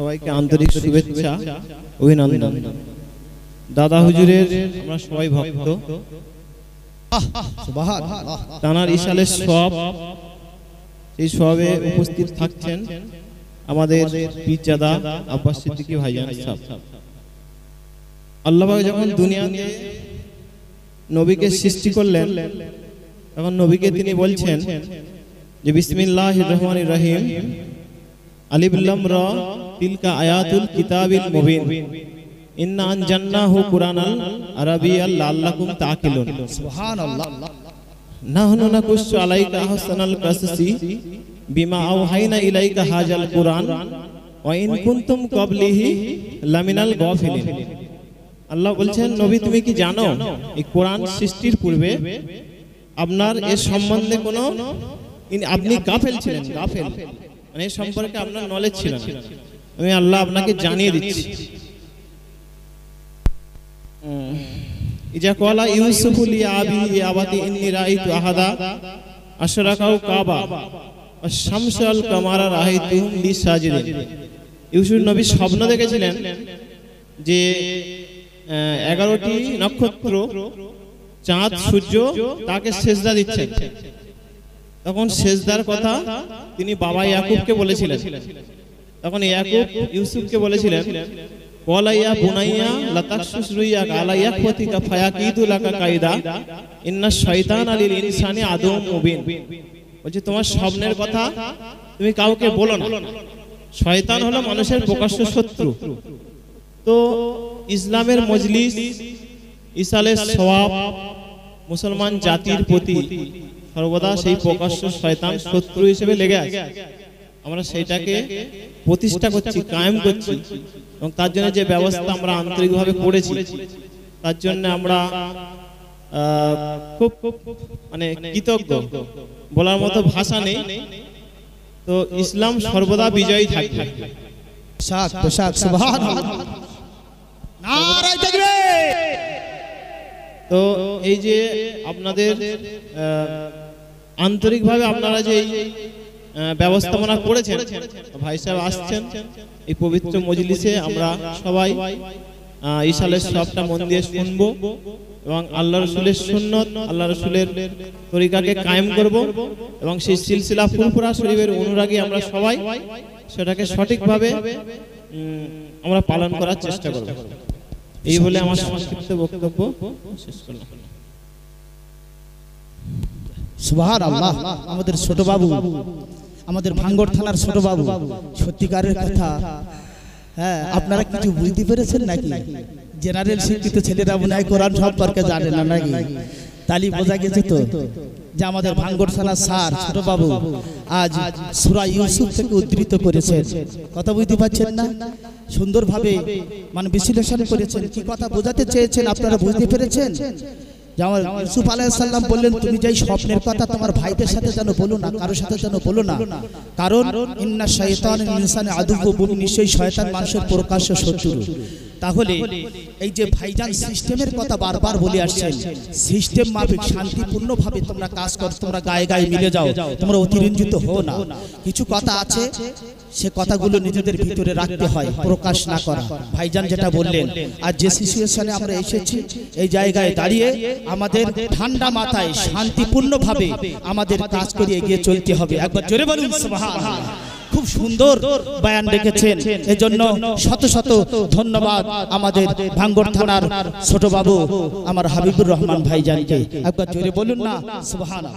সবাইকে আন্তরিক শুভেচ্ছা অভিনন্দন। দাদা হুজুরের আমরা সবাই ভক্ত, তানার ইশালের সব এই সবে উপস্থিত থাকছেন আমাদের পীরজাদা আব্বাস সিদ্দিকী ভাইজান সাহেব। আল্লাহ পাক যখন দুনিয়াতে নবীকে সৃষ্টি করলেন তখন নবীকে তিনি বলছেন যে বিসমিল্লাহির রহমানির রহিম, আলিফ লাম রা তিলকা আয়াতুল কিতাবিল মুবিন, ইন্না আনজালনাহু কুরআনাল আরাবিয়াল লাআল্লাকুম তাকিলুন। সুবহানাল্লাহ। নাহনু নাকুসু আলাইকা আহসানাল কাসাসি বিমা আওহাইনা ইলাইকা হাযাল কুরআন ওয়া ইন কুনতুম ক্বাবলিহি লামিনাল গাফিলিন। আল্লাহ বলছেন, নবী তুমি কি জানো এই কোরআন সৃষ্টির পূর্বে আপনার এর সম্বন্ধে কোনো আপনি গাফেল ছিলেন, গাফেল মানে এর সম্পর্কে আপনার নলেজ ছিল না, আমি আল্লাহ আপনাকে জানিয়ে দিচ্ছি। ইজা ক্বালা ইউসুফু লি আবিহি আবাতি ইন্নী রাআইতু আহাদা আশরাকাউ কাবা ওয়াশ শামসু ওয়াল কামারা রাআইতুহুম লি সাজিদিন। ইউসুফ নবী স্বপ্ন দেখেছিলেন যে 11টি নক্ষত্র, চাঁদ, সূর্য তাকে সেজদা দিচ্ছেন। তখন সেজদার কথা তিনি বাবা ইয়াকুবকে বলেছিলেন। তখন ইয়াকুব ইউসুফকে বলেছিলেন, ক্বালা ইয়া বুনাইয়া লা তাকসুস রুইয়াকা আলা ইয়াখওয়াতিকা ফায়াকিদু লাকা কায়দা ইন্নাশ শাইতানা লিল ইনসানি আদুউম মুবিন। বলছে তোমার স্বপ্নের কথা তুমি কাউকে বলো না, শয়তান হলো মানুষের প্রকাশ্য শত্রু। তো ইসলামের মজলিস, ইসালের সওয়াব মুসলমান জাতির প্রতি সর্বদা সেই প্রকাশ্য শয়তান শত্রু হিসেবে লেগে আছে। আমরা সেইটাকে প্রতিষ্ঠা করছি, কায়েম করছি, এবং তার জন্য যে ব্যবস্থা আমরা আন্তরিকভাবে করেছি তার জন্য আমরা খুব মানে কৃতজ্ঞ, বলার মতো ভাষা নেই। তো ইসলাম সর্বদা বিজয়ী থাকবে। তো এই যে আপনাদের আন্তরিকভাবে আপনারা যে ব্যবস্থাপনা করেছেন, ভাই সাহেব আসছেন এই পবিত্র মজলিসে, আমরা সবাই ইশালের সবটা মন দিয়ে শুনবো এবং আল্লাহ রসুলের সুন্নত, আল্লাহ রসুলের তরিকাকে কায়েম করব এবং সেই সিলসিলা ফুরফুরা শরীফের অনুরাগী আমরা সবাই সেটাকে সঠিকভাবে আমরা পালন করার চেষ্টা করব। এই বলে আমার সংক্ষিপ্ত বক্তব্য শেষ করলাম। সুবহানাল্লাহ। আমাদের ছোট বাবু, আমাদের ভাঙ্গড় থানার ছোট বাবু, সত্যিকারের কথা। হ্যাঁ, আপনারা কিছু বুঝতে পেরেছেন নাকি? জেনারেল শিক্ষিত ছেলেরা মনে হয় কোরআন সম্পর্কে জানে না নাকি? তালি বোঝা গেছে তো যে আমাদের ভাঙ্গড় থানার স্যার ছোট বাবু আজ সূরা ইউসুফ থেকে উদ্ধৃত করেছেন। কথা বুঝতে পারছেন না? সুন্দরভাবে মানে বিশ্লেষণ করেছেন। কি কথা বোঝাতে চেয়েছেন আপনারা বুঝতে পেরেছেন? যেমন ইউসুফ আলাইহিস সালাম বললেন, তুমি যেই স্বপ্নের কথা তোমার ভাইদের সাথে যেন বলো না, কারোর সাথে যেন বলো না, কারণ ইন্না শাইতানা লিল ইনসানি আদুউউন, নিশ্চয়ই শয়তান মানুষের প্রকাশ্য শত্রু। তাহলে এই যে ভাইজান সিস্টেমের কথা বারবার বলে আসছেন, সিস্টেম মাফিক শান্তিপূর্ণভাবে তোমরা কাজ করো, তোমরা গায়ে গায়ে মিলে যাও, তোমরা অতিরঞ্জিত হও না। কিছু কথা আছে সে কথাগুলো নিজেদের ভিতরে রাখতে হয়, প্রকাশ না করা। ভাইজান যেটা বললেন, আর যে সিচুয়েশনে আমরা এসেছি এই জায়গায় দাঁড়িয়ে আমাদের ঠান্ডা মাথায় শান্তিপূর্ণভাবে আমাদের কাজ করে এগিয়ে চলতে হবে। একবার জোরে বলুন সুবহানাল্লাহ। খুব সুন্দর বয়ান রেখেছেন, এজন্য শত শত ধন্যবাদ আমাদের ভাঙ্গড় থানার ছোট বাবু আমার হাবিবুর রহমান ভাইজানকে। একবার জোরে বলুন না সুবহানাল্লাহ।